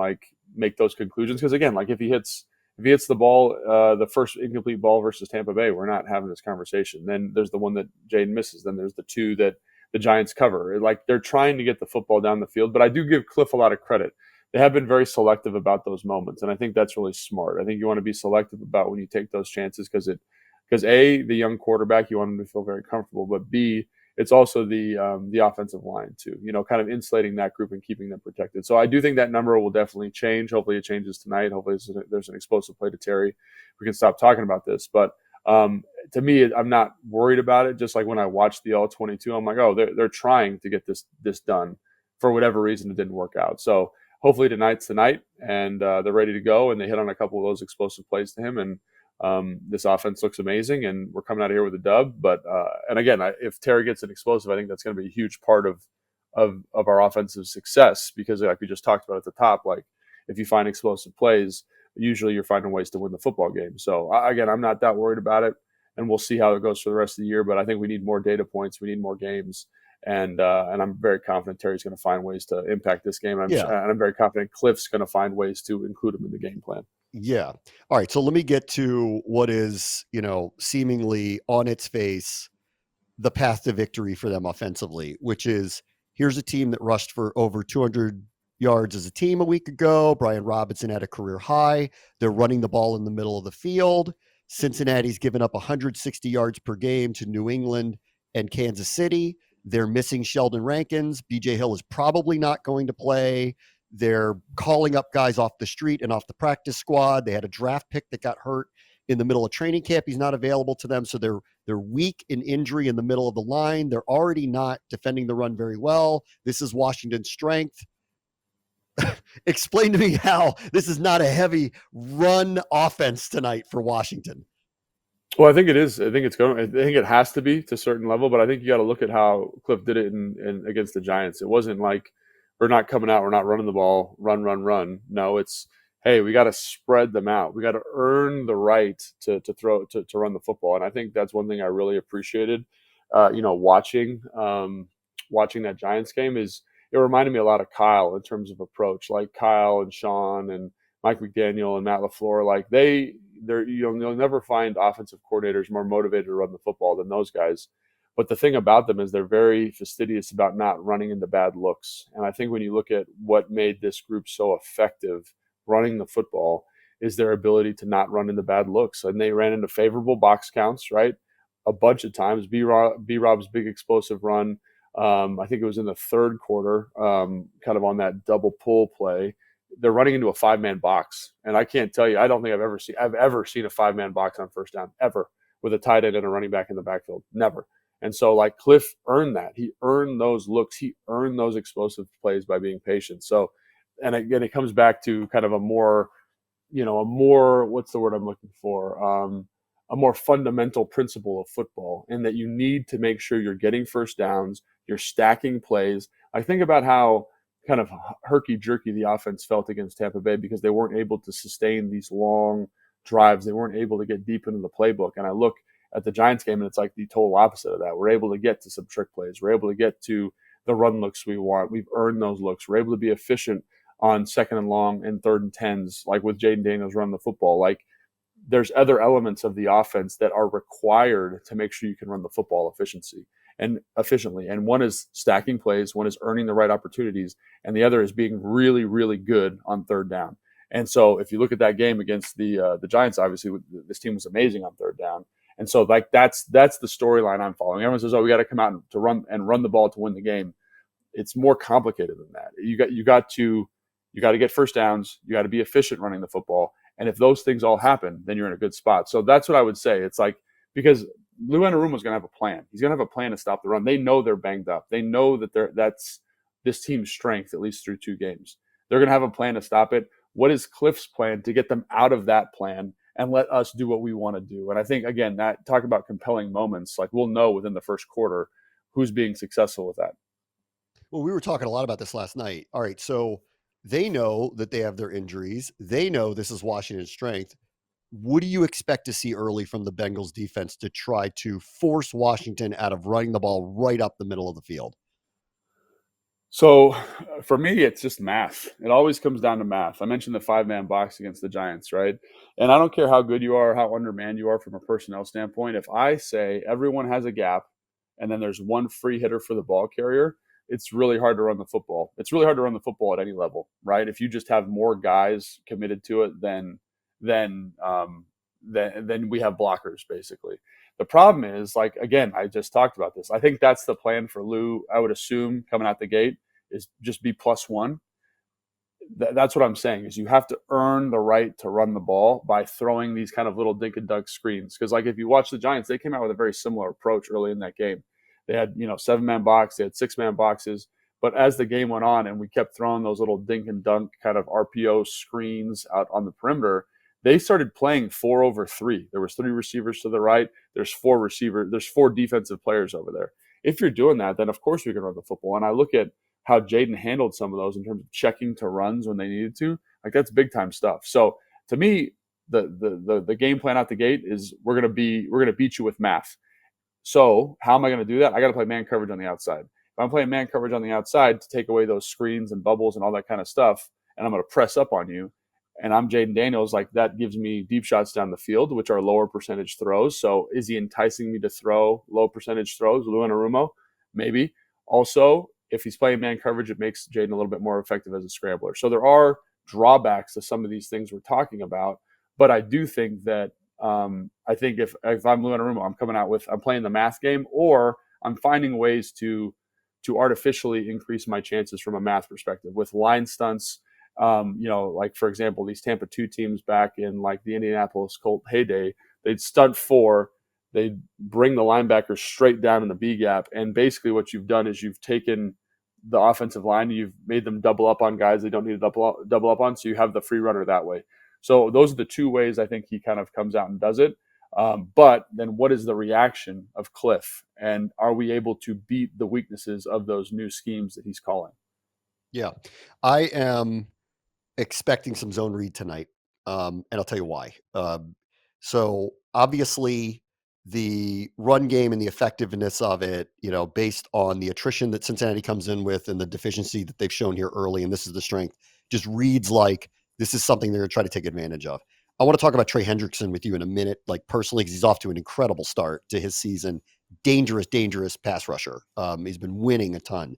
make those conclusions. Because again, if he hits the ball, the first incomplete ball versus Tampa Bay, we're not having this conversation. Then there's the one that Jayden misses. Then there's the 2 that the Giants cover. They're trying to get the football down the field, but I do give Cliff a lot of credit. They have been very selective about those moments, and I think that's really smart. I think you want to be selective about when you take those chances because A, the young quarterback, you want him to feel very comfortable, but B, it's also the offensive line too. Kind of insulating that group and keeping them protected. So I do think that number will definitely change. Hopefully, it changes tonight. Hopefully, there's an explosive play to Terry. We can stop talking about this, but. To me, I'm not worried about it. Just like when I watched the All-22, I'm like, oh, they're trying to get this done. For whatever reason, it didn't work out. So hopefully tonight's the night, and they're ready to go, and they hit on a couple of those explosive plays to him, and this offense looks amazing, and we're coming out of here with a dub. But and again, if Terry gets an explosive, I think that's going to be a huge part of our offensive success because, like we just talked about at the top, if you find explosive plays, usually you're finding ways to win the football game. So again, I'm not that worried about it, and we'll see how it goes for the rest of the year. But I think we need more data points. We need more games, and I'm very confident Terry's going to find ways to impact this game. And I'm very confident Cliff's going to find ways to include him in the game plan. Yeah. All right. So let me get to what is, seemingly on its face the path to victory for them offensively, which is here's a team that rushed for over 200 yards as a team a week ago. Brian Robinson had a career high. They're running the ball in the middle of the field. Cincinnati's given up 160 yards per game to New England and Kansas City. They're missing Sheldon Rankins. BJ Hill is probably not going to play. They're calling up guys off the street and off the practice squad. They had a draft pick that got hurt in the middle of training camp. He's not available to them. So they're weak in injury in the middle of the line. They're already not defending the run very well. This is Washington's strength. Explain to me how this is not a heavy run offense tonight for Washington. Well, I think it is. I think it has to be to a certain level, but I think you got to look at how Cliff did it in against the Giants. It wasn't like we're not coming out, we're not running the ball, run. No, it's hey, we got to spread them out. We got to earn the right to run the football. And I think that's one thing I really appreciated, watching that Giants game is it reminded me a lot of Kyle in terms of approach, like Kyle and Sean and Mike McDaniel and Matt LaFleur. Like you'll never find offensive coordinators more motivated to run the football than those guys. But the thing about them is they're very fastidious about not running into bad looks. And I think when you look at what made this group so effective running the football is their ability to not run into bad looks. And they ran into favorable box counts, right? A bunch of times. B-Rob's big explosive run. I think it was in the third quarter, kind of on that double pull play. They're running into a 5-man box. And I can't tell you, I don't think I've ever seen a 5-man box on first down, ever, with a tight end and a running back in the backfield. Never. And so, like, Cliff earned that. He earned those looks. He earned those explosive plays by being patient. So, and again, it comes back to kind of a more, what's the word I'm looking for? A more fundamental principle of football, in that you need to make sure you're getting first downs, you're stacking plays. I think about how kind of herky-jerky the offense felt against Tampa Bay because they weren't able to sustain these long drives. They weren't able to get deep into the playbook. And I look at the Giants game, and it's like the total opposite of that. We're able to get to some trick plays. We're able to get to the run looks we want. We've earned those looks. We're able to be efficient on 2nd and long and 3rd and 10s, like with Jayden Daniels running the football. Like, there's other elements of the offense that are required to make sure you can run the football efficiently. And one is stacking plays, one is earning the right opportunities, and the other is being really, really good on 3rd down. And so if you look at that game against the Giants, obviously this team was amazing on 3rd down. And so, like, that's the storyline I'm following. Everyone says, "Oh, we got to come out to run the ball to win the game." It's more complicated than that. You got to get first downs. You got to be efficient running the football. And if those things all happen, then you're in a good spot. So that's what I would say. It's like, because Lou Anarumo's going to have a plan. He's going to have a plan to stop the run. They know they're banged up. They know that that's this team's strength, at least through 2 games. They're going to have a plan to stop it. What is Cliff's plan to get them out of that plan and let us do what we want to do? And I think, again, that talk about compelling moments, like, we'll know within the first quarter who's being successful with that. Well, we were talking a lot about this last night. All right, so they know that they have their injuries. They know this is Washington's strength. What do you expect to see early from the Bengals defense to try to force Washington out of running the ball right up the middle of the field? So for me, it's just math. It always comes down to math. I mentioned the 5-man box against the Giants, right? And I don't care how good you are, how undermanned you are from a personnel standpoint. If I say everyone has a gap and then there's one free hitter for the ball carrier, it's really hard to run the football. It's really hard to run the football at any level, right? If you just have more guys committed to it then we have blockers, basically. The problem is, like, again, I just talked about this. I think that's the plan for Lou. I would assume coming out the gate is just be +1. That's what I'm saying, is you have to earn the right to run the ball by throwing these kind of little dink and dunk screens. Because, like, if you watch the Giants, they came out with a very similar approach early in that game. They had, 7-man box, they had 6-man boxes. But as the game went on and we kept throwing those little dink and dunk kind of RPO screens out on the perimeter, they started playing 4 over 3. There was 3 receivers to the right. There's 4 defensive players over there. If you're doing that, then of course we can run the football. And I look at how Jayden handled some of those in terms of checking to runs when they needed to. Like, that's big time stuff. So to me, the game plan out the gate is we're gonna beat you with math. So how am I going to do that? I got to play man coverage on the outside. If I'm playing man coverage on the outside to take away those screens and bubbles and all that kind of stuff, and I'm going to press up on you, and I'm Jayden Daniels, like, that gives me deep shots down the field, which are lower percentage throws. So is he enticing me to throw low percentage throws, Lou Anarumo? Maybe. Also, if he's playing man coverage, it makes Jayden a little bit more effective as a scrambler. So there are drawbacks to some of these things we're talking about, but I do think that I think if I'm Lou Anarumo, I'm playing the math game, or I'm finding ways to artificially increase my chances from a math perspective with line stunts. Like, for example, these Tampa 2 teams back in, like, the Indianapolis Colt heyday, they'd stunt 4, they'd bring the linebackers straight down in the B gap, and basically what you've done is you've taken the offensive line, you've made them double up on guys they don't need to double up on, so you have the free runner that way. So those are the 2 ways I think he kind of comes out and does it. But then what is the reaction of Cliff? And are we able to beat the weaknesses of those new schemes that he's calling? Yeah, I am expecting some zone read tonight, and I'll tell you why. So obviously, the run game and the effectiveness of it, based on the attrition that Cincinnati comes in with and the deficiency that they've shown here early, and this is the strength, just reads like this is something they're going to try to take advantage of. I want to talk about Trey Hendrickson with you in a minute, like personally, because he's off to an incredible start to his season. Dangerous pass rusher. He's been winning a ton.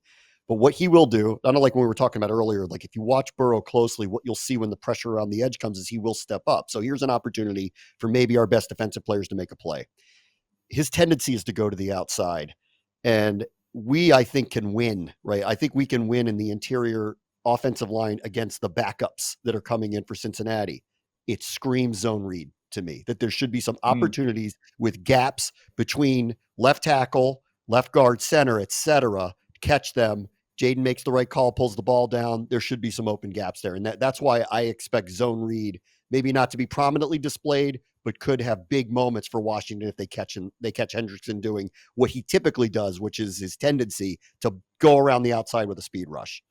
But what he will do, not unlike when we were talking about earlier, like if you watch Burrow closely, what you'll see when the pressure around the edge comes is he will step up. So here's an opportunity for maybe our best defensive players to make a play. His tendency is to go to the outside. And I think, can win, right? I think we can win in the interior offensive line against the backups that are coming in for Cincinnati. It screams zone read to me that there should be some opportunities with gaps between left tackle, left guard, center, etc. Catch them. Jayden makes the right call, pulls the ball down. There should be some open gaps there. And that's why I expect zone read maybe not to be prominently displayed, but could have big moments for Washington if they catch Hendrickson doing what he typically does, which is his tendency to go around the outside with a speed rush.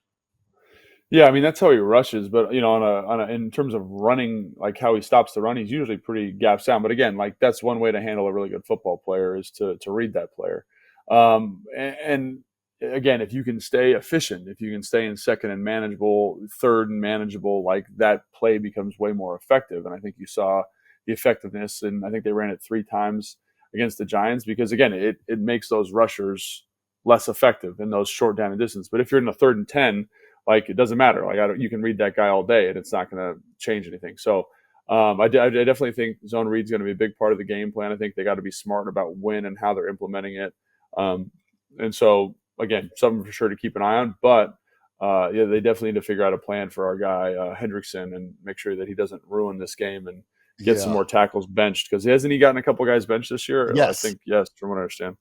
Yeah, I mean that's how he rushes, but in terms of running, like how he stops the run, he's usually pretty gaps down. But again, like that's one way to handle a really good football player is to read that player. And again, if you can stay efficient, if you can stay in second and manageable, third and manageable, like that play becomes way more effective. And I think you saw the effectiveness, and I think they ran it 3 times against the Giants because again, it makes those rushers less effective in those short down and distance. But if you're in a 3rd and 10, like it doesn't matter. Like you can read that guy all day, and it's not going to change anything. So I definitely think zone read is going to be a big part of the game plan. I think they got to be smart about when and how they're implementing it. And so again, something for sure to keep an eye on. But yeah, they definitely need to figure out a plan for our guy Hendrickson and make sure that he doesn't ruin this game and get some more tackles benched because hasn't he gotten a couple guys benched this year? Yes, I think yes, from what I understand.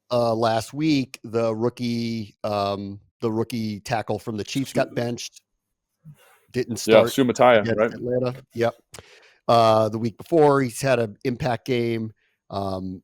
Last week, the rookie tackle from the Chiefs got benched. Didn't start Sumataya, against right? Atlanta. Yep. The week before, he's had an impact game. One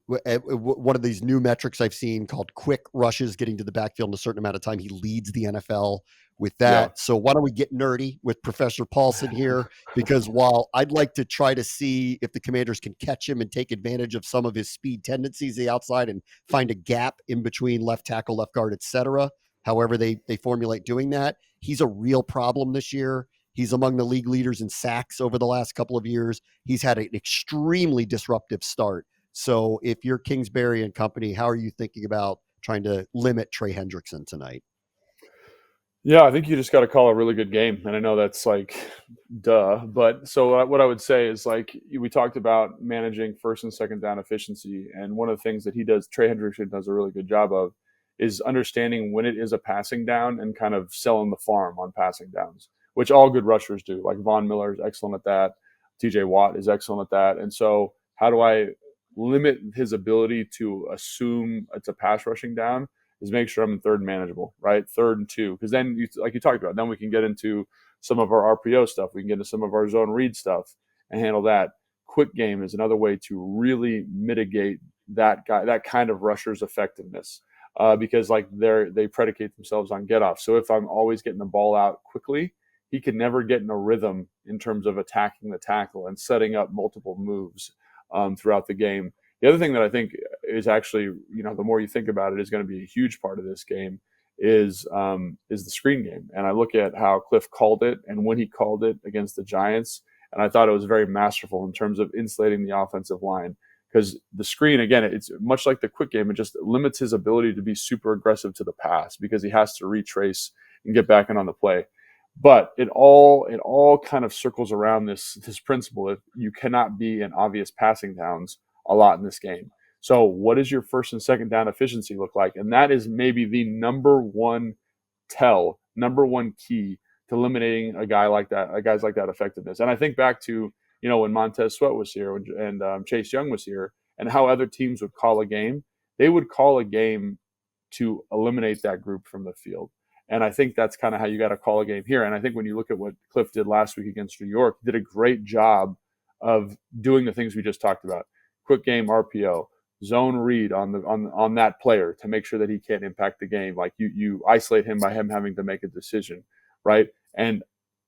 of these new metrics I've seen called quick rushes, getting to the backfield in a certain amount of time. He leads the NFL with that. Yeah. So why don't we get nerdy with Professor Paulson here? Because while I'd like to try to see if the Commanders can catch him and take advantage of some of his speed tendencies the outside and find a gap in between left tackle, left guard, etc. However they formulate doing that, he's a real problem this year. He's among the league leaders in sacks over the last couple of years. He's had an extremely disruptive start. So if you're Kingsbury and company, how are you thinking about trying to limit Trey Hendrickson tonight? Yeah, I think you just got to call a really good game. And I know that's like, duh. But so what I would say is like we talked about managing first and second down efficiency. And one of the things that Trey Hendrickson does a really good job of is understanding when it is a passing down and kind of selling the farm on passing downs, which all good rushers do. Like Von Miller is excellent at that. TJ Watt is excellent at that. And so how do I limit his ability to assume it's a pass rushing down? Is make sure I'm in third and manageable, right? 3rd and 2. Because then, like you talked about, then we can get into some of our RPO stuff. We can get into some of our zone read stuff and handle that. Quick game is another way to really mitigate that kind of rusher's effectiveness because like they predicate themselves on get off. So if I'm always getting the ball out quickly, he can never get in a rhythm in terms of attacking the tackle and setting up multiple moves throughout the game. The other thing that I think is actually, the more you think about it, is going to be a huge part of this game is the screen game. And I look at how Cliff called it and when he called it against the Giants, and I thought it was very masterful in terms of insulating the offensive line. Because the screen, again, it's much like the quick game. It just limits his ability to be super aggressive to the pass because he has to retrace and get back in on the play. But it all kind of circles around this principle that you cannot be in obvious passing downs a lot in this game. So what does your first and second down efficiency look like? And that is maybe the number one key to eliminating guys like that effectiveness. And I think back to, when Montez Sweat was here and Chase Young was here and how other teams would call a game. They would call a game to eliminate that group from the field. And I think that's kind of how you got to call a game here. And I think when you look at what Cliff did last week against New York, he did a great job of doing the things we just talked about. Quick game RPO, zone read on that player to make sure that he can't impact the game. Like you isolate him by him having to make a decision, right? And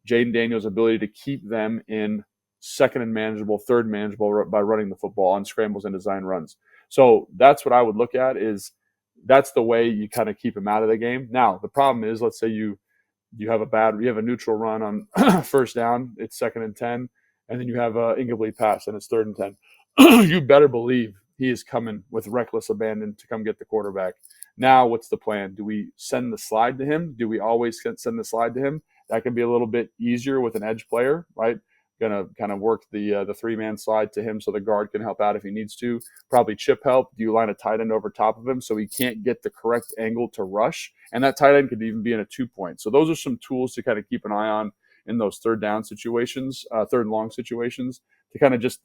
Jayden Daniels' ability to keep them in second and manageable, third manageable by running the football on scrambles and design runs. So that's what I would look at is that's the way you kind of keep him out of the game. Now, the problem is, let's say you have a neutral run on first down, it's 2nd and 10, and then you have a incomplete pass and it's 3rd and 10. You better believe he is coming with reckless abandon to come get the quarterback. Now, what's the plan? Do we send the slide to him? Do we always send the slide to him? That can be a little bit easier with an edge player, right? Going to kind of work the 3-man slide to him so the guard can help out if he needs to. Probably chip help. Do you line a tight end over top of him so he can't get the correct angle to rush? And that tight end could even be in a 2-point. So those are some tools to kind of keep an eye on in those third and long situations to kind of just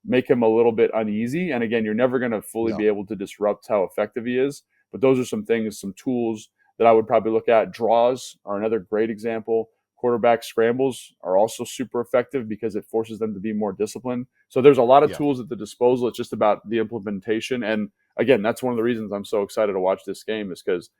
make him a little bit uneasy. And again, you're never going to fully be able to disrupt how effective he is. But those are some things, some tools that I would probably look at. Draws are another great example. Quarterback scrambles are also super effective because it forces them to be more disciplined. So there's a lot of tools at the disposal. It's just about the implementation. And again, that's one of the reasons I'm so excited to watch this game is because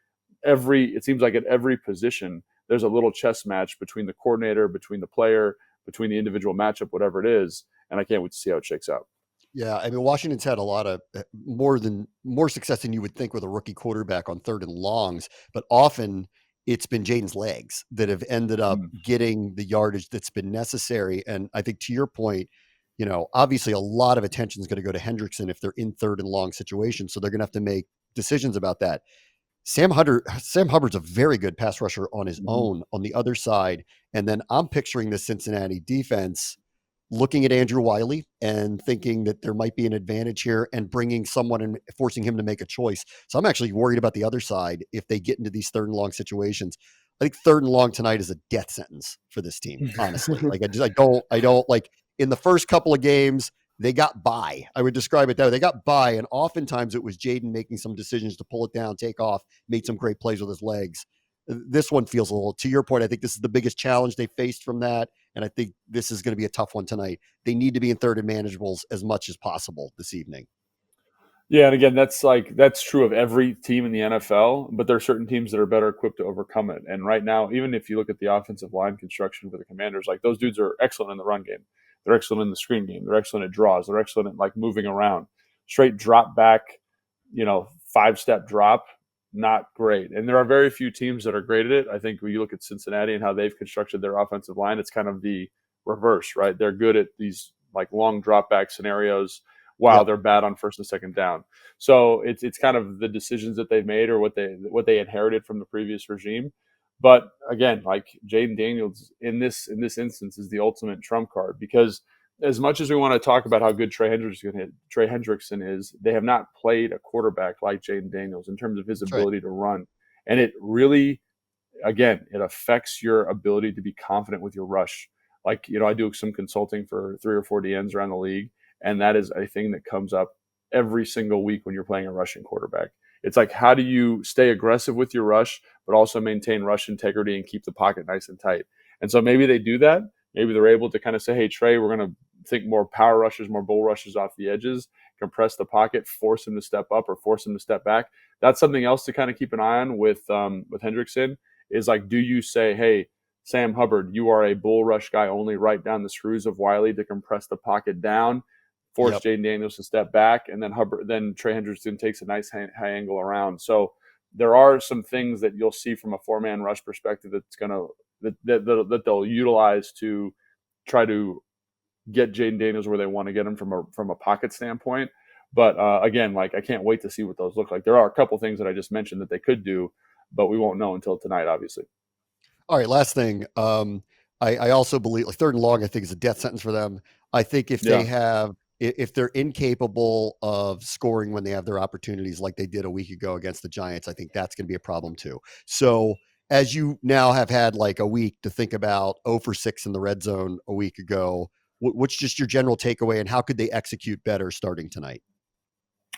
it seems like at every position, there's a little chess match between the coordinator, between the player, between the individual matchup, whatever it is. And I can't wait to see how it shakes out. Yeah, I mean, Washington's had a lot of more success than you would think with a rookie quarterback on 3rd and longs, but often it's been Jayden's legs that have ended up getting the yardage that's been necessary. And I think to your point, obviously a lot of attention is going to go to Hendrickson if they're in 3rd and long situations. So they're going to have to make decisions about that. Sam Hubbard's a very good pass rusher on his own on the other side. And then I'm picturing the Cincinnati defense looking at Andrew Wiley and thinking that there might be an advantage here and bringing someone and forcing him to make a choice. So I'm actually worried about the other side if they get into these 3rd and long situations. I think 3rd and long tonight is a death sentence for this team, honestly. Like I don't like in the first couple of games, they got by. I would describe it that way. They got by, and oftentimes it was Jayden making some decisions to pull it down, take off, made some great plays with his legs. This one feels a little, to your point, I think this is the biggest challenge they faced from that. And I think this is going to be a tough one tonight. They need to be in 3rd and manageables as much as possible this evening. Yeah, and again, that's true of every team in the NFL, but there are certain teams that are better equipped to overcome it. And right now, even if you look at the offensive line construction for the Commanders, like those dudes are excellent in the run game. They're excellent in the screen game. They're excellent at draws. They're excellent at like moving around. Straight drop back, 5-step drop, not great. And there are very few teams that are great at it. I think when you look at Cincinnati and how they've constructed their offensive line, it's kind of the reverse, right? They're good at these like long drop back scenarios while they're bad on 1st and 2nd down. So it's kind of the decisions that they've made or what they inherited from the previous regime. But again, like Jayden Daniels in this instance is the ultimate trump card because as much as we want to talk about how good Trey Hendrickson is, they have not played a quarterback like Jayden Daniels in terms of his ability to run. And it really, again, it affects your ability to be confident with your rush. Like, I do some consulting for 3 or 4 DNs around the league, and that is a thing that comes up every single week when you're playing a rushing quarterback. It's like, how do you stay aggressive with your rush, but also maintain rush integrity and keep the pocket nice and tight? And so maybe they do that. Maybe they're able to kind of say, hey, Trey, we're going to think more power rushes, more bull rushes off the edges, compress the pocket, force him to step up or force him to step back. That's something else to kind of keep an eye on with Hendrickson is like, do you say, hey, Sam Hubbard, you are a bull rush guy only, right down the screws of Wiley to compress the pocket down, force Jayden Daniels to step back, and then Trey Hendrickson takes a nice high angle around. So there are some things that you'll see from a 4-man rush perspective that they'll utilize to try to get Jayden Daniels where they want to get him from a pocket standpoint. But again, like I can't wait to see what those look like. There are a couple things that I just mentioned that they could do, but we won't know until tonight, obviously. All right, last thing. I also believe like 3rd and long, I think is a death sentence for them. I think if they're incapable of scoring when they have their opportunities like they did a week ago against the Giants, I think that's going to be a problem too. So as you now have had like a week to think about 0 for 6 in the red zone a week ago, what's just your general takeaway and how could they execute better starting tonight?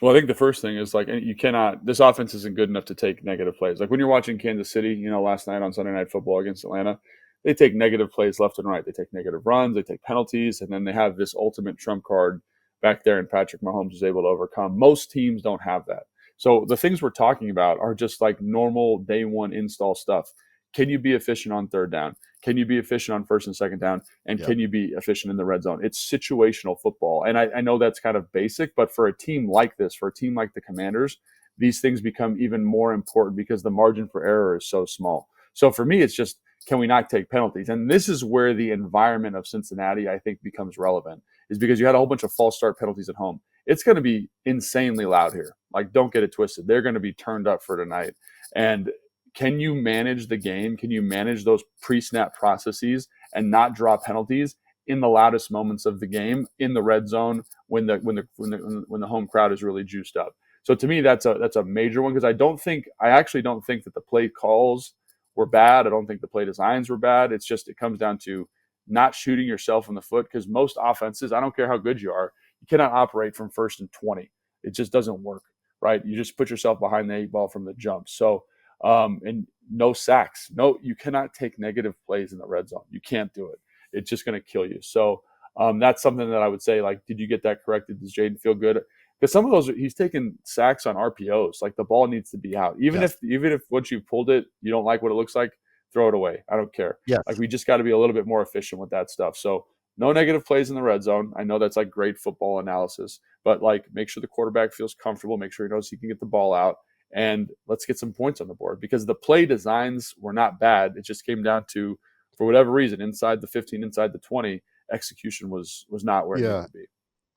Well, I think the first thing is like this offense isn't good enough to take negative plays. Like when you're watching Kansas City, last night on Sunday Night Football against Atlanta, they take negative plays left and right. They take negative runs, they take penalties, and then they have this ultimate trump card back there, and Patrick Mahomes is able to overcome. Most teams don't have that. So the things we're talking about are just like normal day one install stuff. Can you be efficient on 3rd down? Can you be efficient on first and second down? And Yep. can you be efficient in the red zone? It's situational football. And I know that's kind of basic, but for a team like this, for a team like the Commanders, these things become even more important because the margin for error is so small. So for me, it's just, can we not take penalties? And this is where the environment of Cincinnati, I think, becomes relevant, is because you had a whole bunch of false start penalties at home. It's going to be insanely loud here. Like, don't get it twisted. They're going to be turned up for tonight. And can you manage the game? Can you manage those pre-snap processes and not draw penalties in the loudest moments of the game in the red zone when the home crowd is really juiced up? So to me, that's a major one, because I actually don't think that the play calls were bad. I don't think the play designs were bad. It's just, it comes down to not shooting yourself in the foot, because most offenses, I don't care how good you are, you cannot operate from 1st and 20. It just doesn't work, right? You just put yourself behind the 8 ball from the jump. So, and no sacks. No, you cannot take negative plays in the red zone. You can't do it. It's just going to kill you. So that's something that I would say, like, did you get that corrected? Does Jayden feel good? Because some of those, he's taking sacks on RPOs. Like, the ball needs to be out. Even if once you pulled it, you don't like what it looks like, throw it away. I don't care. Yes. Like, we just got to be a little bit more efficient with that stuff. So no negative plays in the red zone. I know that's like great football analysis, but like, make sure the quarterback feels comfortable. Make sure he knows he can get the ball out, and let's get some points on the board, because the play designs were not bad. It just came down to, for whatever reason, inside the 15, inside the 20, execution was not where it needed to be.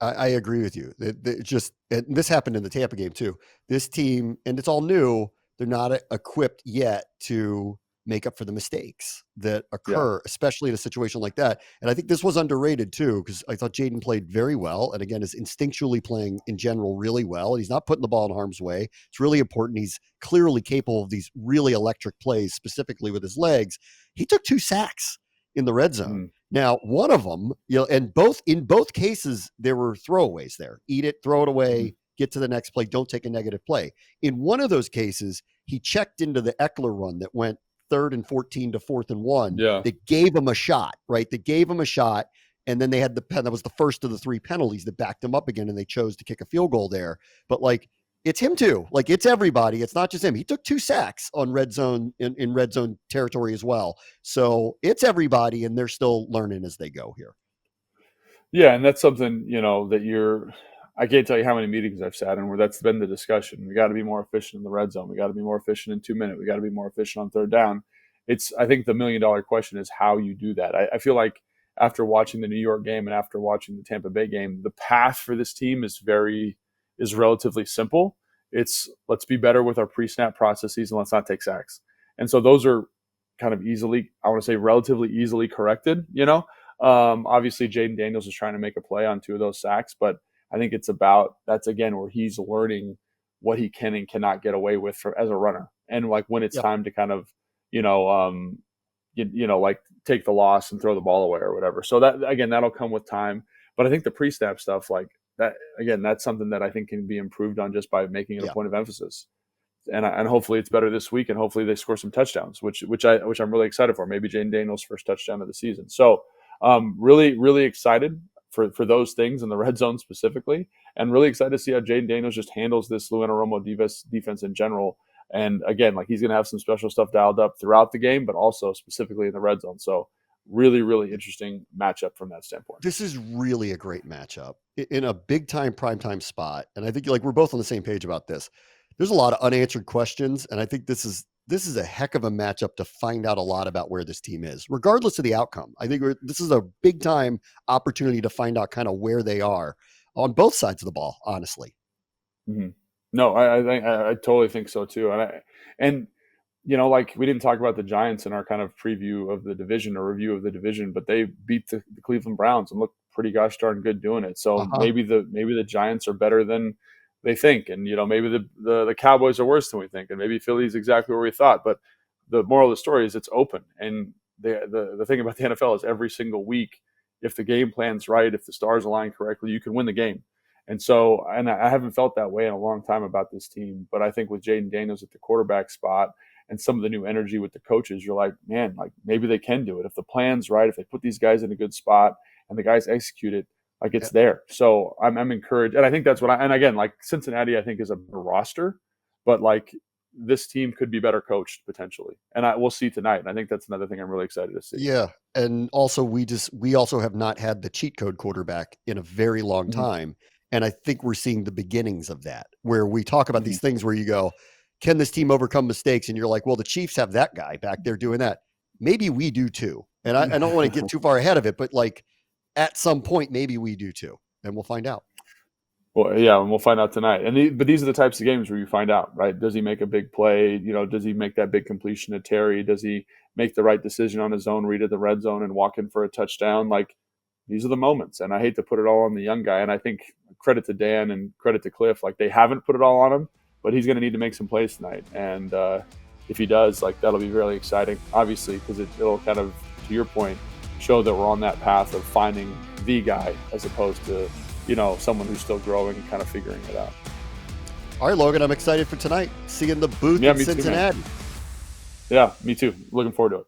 I agree with you. And this happened in the Tampa game too. This team, and it's all new, they're not equipped yet to make up for the mistakes that occur, especially in a situation like that. And I think this was underrated too, because I thought Jayden played very well. And again, is instinctually playing in general really well. And he's not putting the ball in harm's way. It's really important. He's clearly capable of these really electric plays, specifically with his legs. He took 2 sacks in the red zone. Now, one of them, and in both cases, there were throwaways there. Eat it, throw it away, get to the next play, don't take a negative play. In one of those cases, he checked into the Eckler run that went 3rd and 14 to 4th and 1. That gave him a shot, right? That gave him a shot. And then they had that was the first of the 3 penalties that backed him up again, and they chose to kick a field goal there. But like, it's him too. Like, it's everybody. It's not just him. He took 2 sacks on red zone in red zone territory as well. So it's everybody, and they're still learning as they go here. Yeah. And that's something, that I can't tell you how many meetings I've sat in where that's been the discussion. We got to be more efficient in the red zone. We got to be more efficient in 2 minutes. We got to be more efficient on 3rd down. I think the $1 million question is how you do that. I feel like after watching the New York game and after watching the Tampa Bay game, the path for this team is relatively simple. It's, let's be better with our pre-snap processes, and let's not take sacks. And so those are kind of relatively easily corrected. Obviously Jayden Daniels is trying to make a play on 2 of those sacks, but I think that's again where he's learning what he can and cannot get away with as a runner, and like when it's time to kind of, like take the loss and throw the ball away or whatever. So that, again, that'll come with time. But I think the pre-snap stuff, like that, again, that's something that I think can be improved on just by making it a point of emphasis. And hopefully it's better this week, and hopefully they score some touchdowns, which I'm really excited for. Maybe Jayden Daniels' first touchdown of the season. So really, really excited for those things in the red zone specifically, and really excited to see how Jayden Daniels just handles this Lou Anarumo defense in general. And again, like, he's going to have some special stuff dialed up throughout the game, but also specifically in the red zone. So really, really interesting matchup from that standpoint. This is really a great matchup in a big time primetime spot. And I think, like, we're both on the same page about this. There's a lot of unanswered questions, and I think this is a heck of a matchup to find out a lot about where this team is, regardless of the outcome. I think this is a big time opportunity to find out kind of where they are on both sides of the ball, honestly. Mm-hmm. No, I totally think so too. And like, we didn't talk about the Giants in our kind of preview of the division or review of the division, but they beat the Cleveland Browns and looked pretty gosh darn good doing it. So maybe the Giants are better than they think, and maybe the Cowboys are worse than we think, and maybe Philly's exactly where we thought. But the moral of the story is it's open, and the thing about the NFL is every single week, if the game plan's right, if the stars align correctly, you can win the game. And so, and I haven't felt that way in a long time about this team, but I think with Jayden Daniels at the quarterback spot and some of the new energy with the coaches, you're like, man, like, maybe they can do it. If the plan's right, if they put these guys in a good spot and the guys execute it, like, it's there. So I'm encouraged. And I think that's and again, like, Cincinnati, I think, is a roster, but like, this team could be better coached potentially. And we'll see tonight. And I think that's another thing I'm really excited to see. Yeah. And also we also have not had the cheat code quarterback in a very long time. And I think we're seeing the beginnings of that, where we talk about these things where you go, can this team overcome mistakes? And you're like, well, the Chiefs have that guy back there doing that. Maybe we do too. And I don't want to get too far ahead of it, but like at some point, maybe we do too. And we'll find out. Well, yeah, and we'll find out tonight. But these are the types of games where you find out, right? Does he make a big play? Does he make that big completion to Terry? Does he make the right decision on his own read of the red zone and walk in for a touchdown? Like, these are the moments. And I hate to put it all on the young guy. And I think credit to Dan and credit to Cliff. Like, they haven't put it all on him, but he's going to need to make some plays tonight. And if he does, like, that'll be really exciting, obviously, because it'll kind of, to your point, show that we're on that path of finding the guy as opposed to someone who's still growing and kind of figuring it out. All right, Logan, I'm excited for tonight. See you in the booth in Cincinnati. Yeah, me too. Looking forward to it.